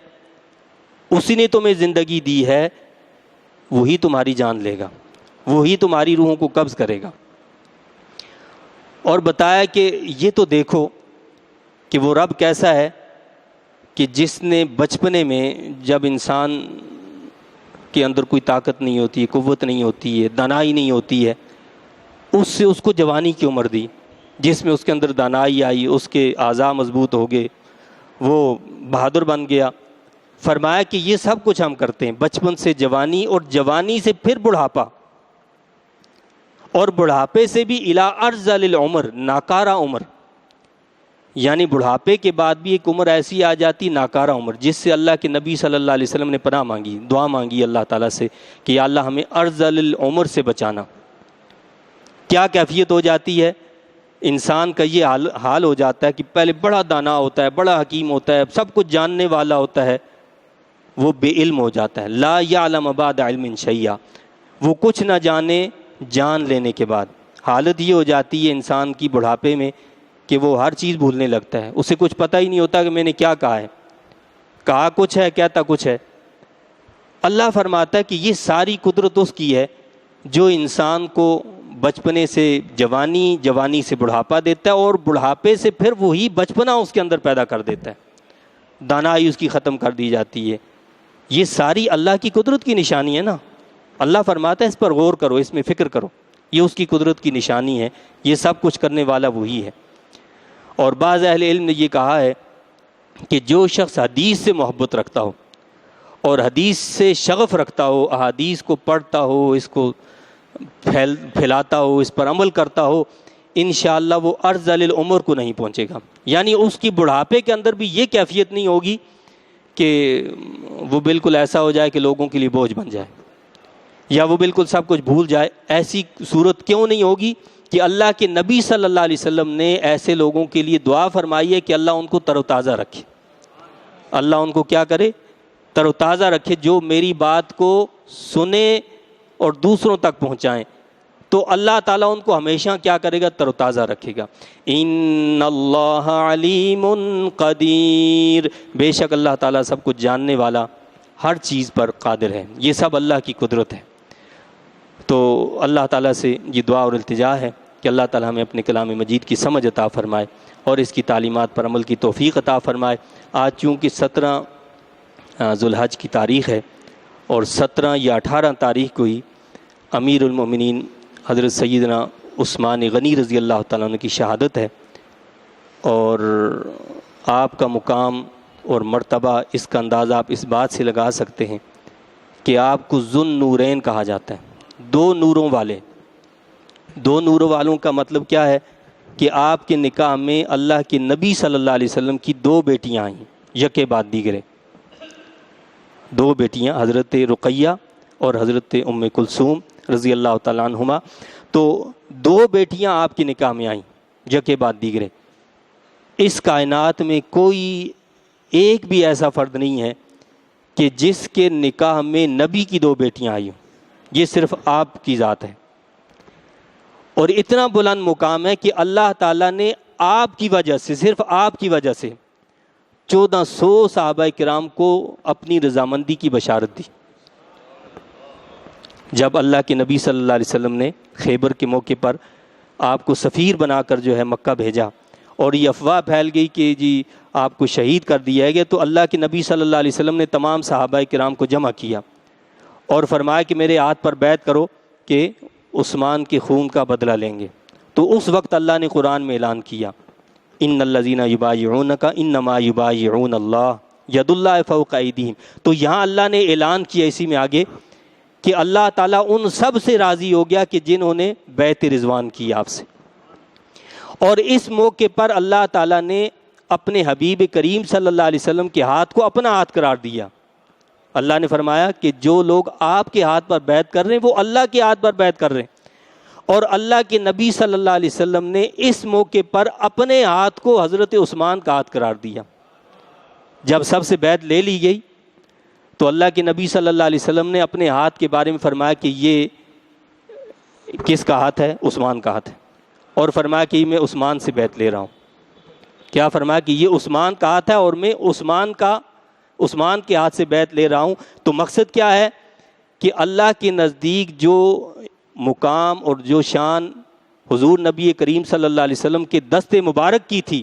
اسی نے تمہیں زندگی دی ہے، وہی تمہاری جان لے گا، وہی تمہاری روحوں کو قبض کرے گا۔ اور بتایا کہ یہ تو دیکھو کہ وہ رب کیسا ہے کہ جس نے بچپنے میں جب انسان کے اندر کوئی طاقت نہیں ہوتی ہے، قوت نہیں ہوتی ہے، دانائی نہیں ہوتی ہے، اس سے اس کو جوانی کی عمر دی، جس میں اس کے اندر دانائی آئی، اس کے اعضاء مضبوط ہو گئے، وہ بہادر بن گیا۔ فرمایا کہ یہ سب کچھ ہم کرتے ہیں، بچپن سے جوانی، اور جوانی سے پھر بڑھاپا، اور بڑھاپے سے بھی الی ارذل العمر، ناکارہ عمر، یعنی بڑھاپے کے بعد بھی ایک عمر ایسی آ جاتی ناکارہ عمر، جس سے اللہ کے نبی صلی اللہ علیہ وسلم نے پناہ مانگی، دعا مانگی اللہ تعالیٰ سے کہ یا اللہ ہمیں ارذل العمر سے بچانا۔ کیا کیفیت ہو جاتی ہے؟ انسان کا یہ حال ہو جاتا ہے کہ پہلے بڑا دانا ہوتا ہے، بڑا حکیم ہوتا ہے، سب کچھ جاننے والا ہوتا ہے، وہ بے علم ہو جاتا ہے، لا یعلم بعد علم شیئا، وہ کچھ نہ جانے جان لینے کے بعد۔ حالت یہ ہو جاتی ہے انسان کی بڑھاپے میں کہ وہ ہر چیز بھولنے لگتا ہے، اسے کچھ پتہ ہی نہیں ہوتا کہ میں نے کیا کہا ہے، کہا کچھ ہے کہتا کچھ ہے۔ اللہ فرماتا ہے کہ یہ ساری قدرت اس کی ہے جو انسان کو بچپنے سے جوانی، جوانی سے بڑھاپا دیتا ہے، اور بڑھاپے سے پھر وہی بچپنا اس کے اندر پیدا کر دیتا ہے، دانائی اس کی ختم کر دی جاتی ہے۔ یہ ساری اللہ کی قدرت کی نشانی ہے نا۔ اللہ فرماتا ہے اس پر غور کرو، اس میں فکر کرو، یہ اس کی قدرت کی نشانی ہے، یہ سب کچھ کرنے والا وہی ہے۔ اور بعض اہل علم نے یہ کہا ہے کہ جو شخص حدیث سے محبت رکھتا ہو اور حدیث سے شغف رکھتا ہو، احادیث کو پڑھتا ہو، اس کو پھیلاتا ہو، اس پر عمل کرتا ہو، انشاءاللہ وہ ارذل العمر کو نہیں پہنچے گا، یعنی اس کی بڑھاپے کے اندر بھی یہ کیفیت نہیں ہوگی کہ وہ بالکل ایسا ہو جائے کہ لوگوں کے لیے بوجھ بن جائے، یا وہ بالکل سب کچھ بھول جائے۔ ایسی صورت کیوں نہیں ہوگی کہ اللہ کے نبی صلی اللہ علیہ وسلم نے ایسے لوگوں کے لیے دعا فرمائی ہے کہ اللہ ان کو تر و تازہ رکھے، اللہ ان کو کیا کرے؟ تر و تازہ رکھے، جو میری بات کو سنے اور دوسروں تک پہنچائیں، تو اللہ تعالیٰ ان کو ہمیشہ کیا کرے گا؟ تر و تازہ رکھے گا۔ ان اللہ علیم قدیر، بے شک اللہ تعالیٰ سب کچھ جاننے والا، ہر چیز پر قادر ہے، یہ سب اللہ کی قدرت ہے۔ تو اللہ تعالیٰ سے یہ دعا اور التجا ہے کہ اللہ تعالیٰ ہمیں اپنے کلام مجید کی سمجھ عطا فرمائے اور اس کی تعلیمات پر عمل کی توفیق عطا فرمائے۔ آج چونکہ 17 ذوالحج کی تاریخ ہے، اور 17 یا 18 تاریخ کو ہی امیر المومنین حضرت سیدنا عثمان غنی رضی اللہ تعالیٰ عنہ کی شہادت ہے، اور آپ کا مقام اور مرتبہ، اس کا اندازہ آپ اس بات سے لگا سکتے ہیں کہ آپ کو ذو النورین کہا جاتا ہے، دو نوروں والے۔ دو نوروں والوں کا مطلب کیا ہے؟ کہ آپ کے نکاح میں اللہ کے نبی صلی اللہ علیہ وسلم کی 2 بیٹیاں آئیں، یکے بعد دیگرے، 2 بیٹیاں، حضرت رقیہ اور حضرت ام کلثوم رضی اللہ تعالیٰ عنہما۔ تو 2 بیٹیاں آپ کے نکاح میں آئیں، یکے بعد دیگرے۔ اس کائنات میں کوئی ایک بھی ایسا فرد نہیں ہے کہ جس کے نکاح میں نبی کی 2 بیٹیاں آئی ہوں، یہ صرف آپ کی ذات ہے۔ اور اتنا بلند مقام ہے کہ اللہ تعالیٰ نے آپ کی وجہ سے، صرف آپ کی وجہ سے 1400 صحابہ کرام کو اپنی رضامندی کی بشارت دی۔ جب اللہ کے نبی صلی اللہ علیہ وسلم نے خیبر کے موقع پر آپ کو سفیر بنا کر جو ہے مکہ بھیجا، اور یہ افواہ پھیل گئی کہ جی آپ کو شہید کر دیا گیا، تو اللہ کے نبی صلی اللہ علیہ وسلم نے تمام صحابہ کرام کو جمع کیا اور فرمایا کہ میرے ہاتھ پر بیعت کرو کہ عثمان کے خون کا بدلہ لیں گے۔ تو اس وقت اللہ نے قرآن میں اعلان کیا، ان الذین یبایعونک انما یبایعون اللہ ید اللہ فوق ایدیہم۔ تو یہاں اللہ نے اعلان کیا اسی میں آگے کہ اللہ تعالیٰ ان سب سے راضی ہو گیا کہ جنہوں نے بیعت رضوان کی آپ سے۔ اور اس موقع پر اللہ تعالیٰ نے اپنے حبیب کریم صلی اللہ علیہ وسلم کے ہاتھ کو اپنا ہاتھ قرار دیا۔ اللہ نے فرمایا کہ جو لوگ آپ کے ہاتھ پر بیعت کر رہے ہیں وہ اللہ کے ہاتھ پر بیعت کر رہے ہیں، اور اللہ کے نبی صلی اللہ علیہ وسلم نے اس موقع پر اپنے ہاتھ کو حضرت عثمان کا ہاتھ قرار دیا۔ جب سب سے بیعت لے لی گئی تو اللہ کے نبی صلی اللہ علیہ وسلم نے اپنے ہاتھ کے بارے میں فرمایا کہ یہ کس کا ہاتھ ہے؟ عثمان کا ہاتھ ہے، اور فرمایا کہ میں عثمان سے بیعت لے رہا ہوں۔ کیا فرمایا کہ یہ عثمان کا ہاتھ ہے اور میں عثمان کے ہاتھ سے بیعت لے رہا ہوں۔ تو مقصد کیا ہے کہ اللہ کے نزدیک جو مقام اور جو شان حضور نبی کریم صلی اللہ علیہ وسلم کے دست مبارک کی تھی،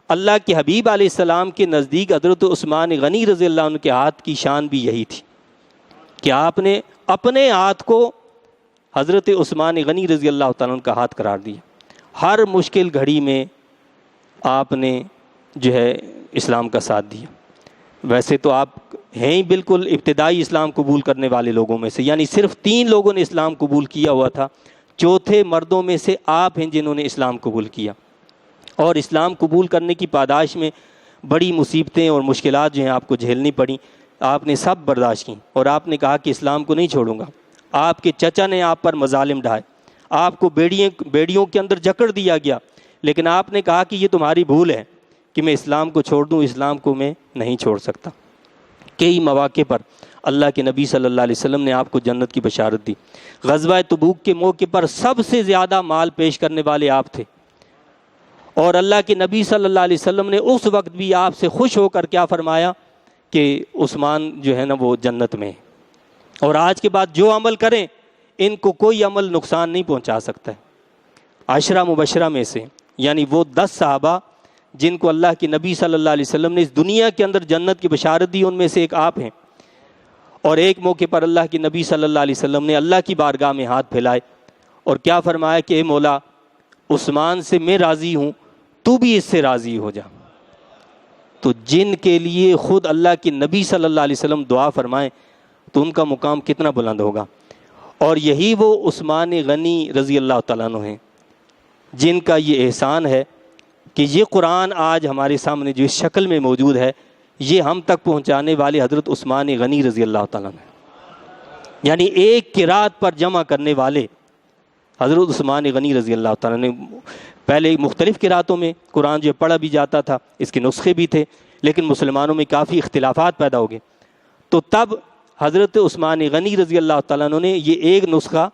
اللہ کے حبیب علیہ السلام کے نزدیک حضرت عثمان غنی رضی اللہ عنہ کے ہاتھ کی شان بھی یہی تھی کہ آپ نے اپنے ہاتھ کو حضرت عثمان غنی رضی اللہ تعالیٰ عنہ کا ہاتھ قرار دیا۔ ہر مشکل گھڑی میں آپ نے جو ہے اسلام کا ساتھ دیا۔ ویسے تو آپ ہیں ہی بالکل ابتدائی اسلام قبول کرنے والے لوگوں میں سے، یعنی صرف 3 لوگوں نے اسلام قبول کیا ہوا تھا، چوتھے مردوں میں سے آپ ہیں جنہوں نے اسلام قبول کیا۔ اور اسلام قبول کرنے کی پاداش میں بڑی مصیبتیں اور مشکلات جو ہیں آپ کو جھیلنی پڑیں، آپ نے سب برداشت کی، اور آپ نے کہا کہ اسلام کو نہیں چھوڑوں گا۔ آپ کے چچا نے آپ پر مظالم ڈھائے، آپ کو بیڑیوں کے اندر جکڑ دیا گیا، لیکن آپ نے کہا کہ یہ تمہاری بھول ہے کہ میں اسلام کو چھوڑ دوں، اسلام کو میں نہیں چھوڑ سکتا۔ کئی مواقع پر اللہ کے نبی صلی اللہ علیہ وسلم نے آپ کو جنت کی بشارت دی۔ غزوہ تبوک کے موقع پر سب سے زیادہ مال پیش کرنے والے آپ تھے، اور اللہ کے نبی صلی اللہ علیہ وسلم نے اس وقت بھی آپ سے خوش ہو کر کیا فرمایا کہ عثمان جو ہے نا وہ جنت میں ہے، اور آج کے بعد جو عمل کریں ان کو کوئی عمل نقصان نہیں پہنچا سکتا ہے۔ عشرہ مبشرہ میں سے، یعنی وہ 10 صحابہ جن کو اللہ کے نبی صلی اللہ علیہ وسلم نے اس دنیا کے اندر جنت کی بشارت دی، ان میں سے ایک آپ ہیں۔ اور ایک موقع پر اللہ کے نبی صلی اللہ علیہ وسلم نے اللہ کی بارگاہ میں ہاتھ پھیلائے اور کیا فرمایا کہ اے مولا، عثمان سے میں راضی ہوں، تو بھی اس سے راضی ہو جا۔ تو جن کے لیے خود اللہ کے نبی صلی اللہ علیہ وسلم دعا فرمائیں تو ان کا مقام کتنا بلند ہوگا۔ اور یہی وہ عثمان غنی رضی اللہ تعالیٰ عنہ ہیں جن کا یہ احسان ہے کہ یہ قرآن آج ہمارے سامنے جو اس شکل میں موجود ہے، یہ ہم تک پہنچانے والے حضرت عثمان غنی رضی اللہ تعالیٰ عنہ، یعنی ایک قرات پر جمع کرنے والے حضرت عثمان غنی رضی اللہ تعالیٰ نے۔ پہلے مختلف قراتوں میں قرآن جو پڑھا بھی جاتا تھا، اس کے نسخے بھی تھے، لیکن مسلمانوں میں کافی اختلافات پیدا ہو گئے، تو تب حضرت عثمان غنی رضی اللہ تعالیٰ عنہ نے یہ ایک نسخہ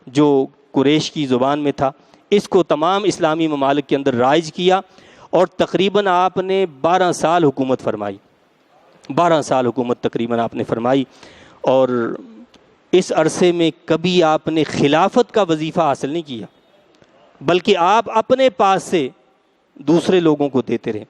جو قریش کی زبان میں تھا، اس کو تمام اسلامی ممالک کے اندر رائج کیا، اور تقریباً آپ نے 12 سال حکومت فرمائی۔ 12 سال حکومت تقریباً آپ نے فرمائی، اور اس عرصے میں کبھی آپ نے خلافت کا وظیفہ حاصل نہیں کیا، بلکہ آپ اپنے پاس سے دوسرے لوگوں کو دیتے رہے،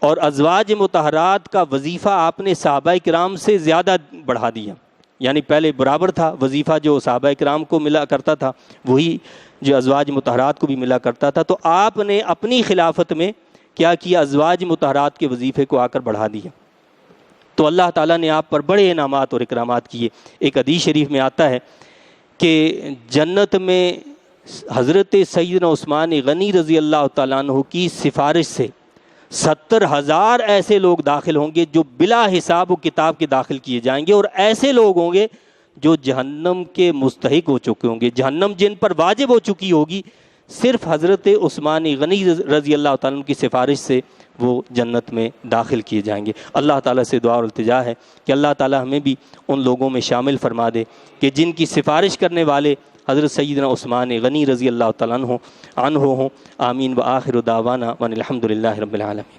اور ازواج مطہرات کا وظیفہ آپ نے صحابہ کرام سے زیادہ بڑھا دیا۔ یعنی پہلے برابر تھا وظیفہ جو صحابہ کرام کو ملا کرتا تھا، وہی جو ازواج مطہرات کو بھی ملا کرتا تھا، تو آپ نے اپنی خلافت میں کیا کیا، ازواج مطہرات کے وظیفے کو آ کر بڑھا دیا۔ تو اللہ تعالیٰ نے آپ پر بڑے انعامات اور اکرامات کیے۔ ایک حدیث شریف میں آتا ہے کہ جنت میں حضرت سیدنا عثمان غنی رضی اللہ تعالیٰ عنہ کی سفارش سے 70,000 ایسے لوگ داخل ہوں گے جو بلا حساب و کتاب کے داخل کیے جائیں گے، اور ایسے لوگ ہوں گے جو جہنم کے مستحق ہو چکے ہوں گے، جہنم جن پر واجب ہو چکی ہوگی، صرف حضرت عثمان غنی رضی اللہ تعالیٰ عنہ کی سفارش سے وہ جنت میں داخل کیے جائیں گے۔ اللہ تعالیٰ سے دعا اور التجا ہے کہ اللہ تعالیٰ ہمیں بھی ان لوگوں میں شامل فرما دے کہ جن کی سفارش کرنے والے حضرت سیدنا عثمان غنی رضی اللہ تعالیٰ عنہ ہوں۔ آمین۔ وآخر دعوانا وان الحمد للہ رب العالمین۔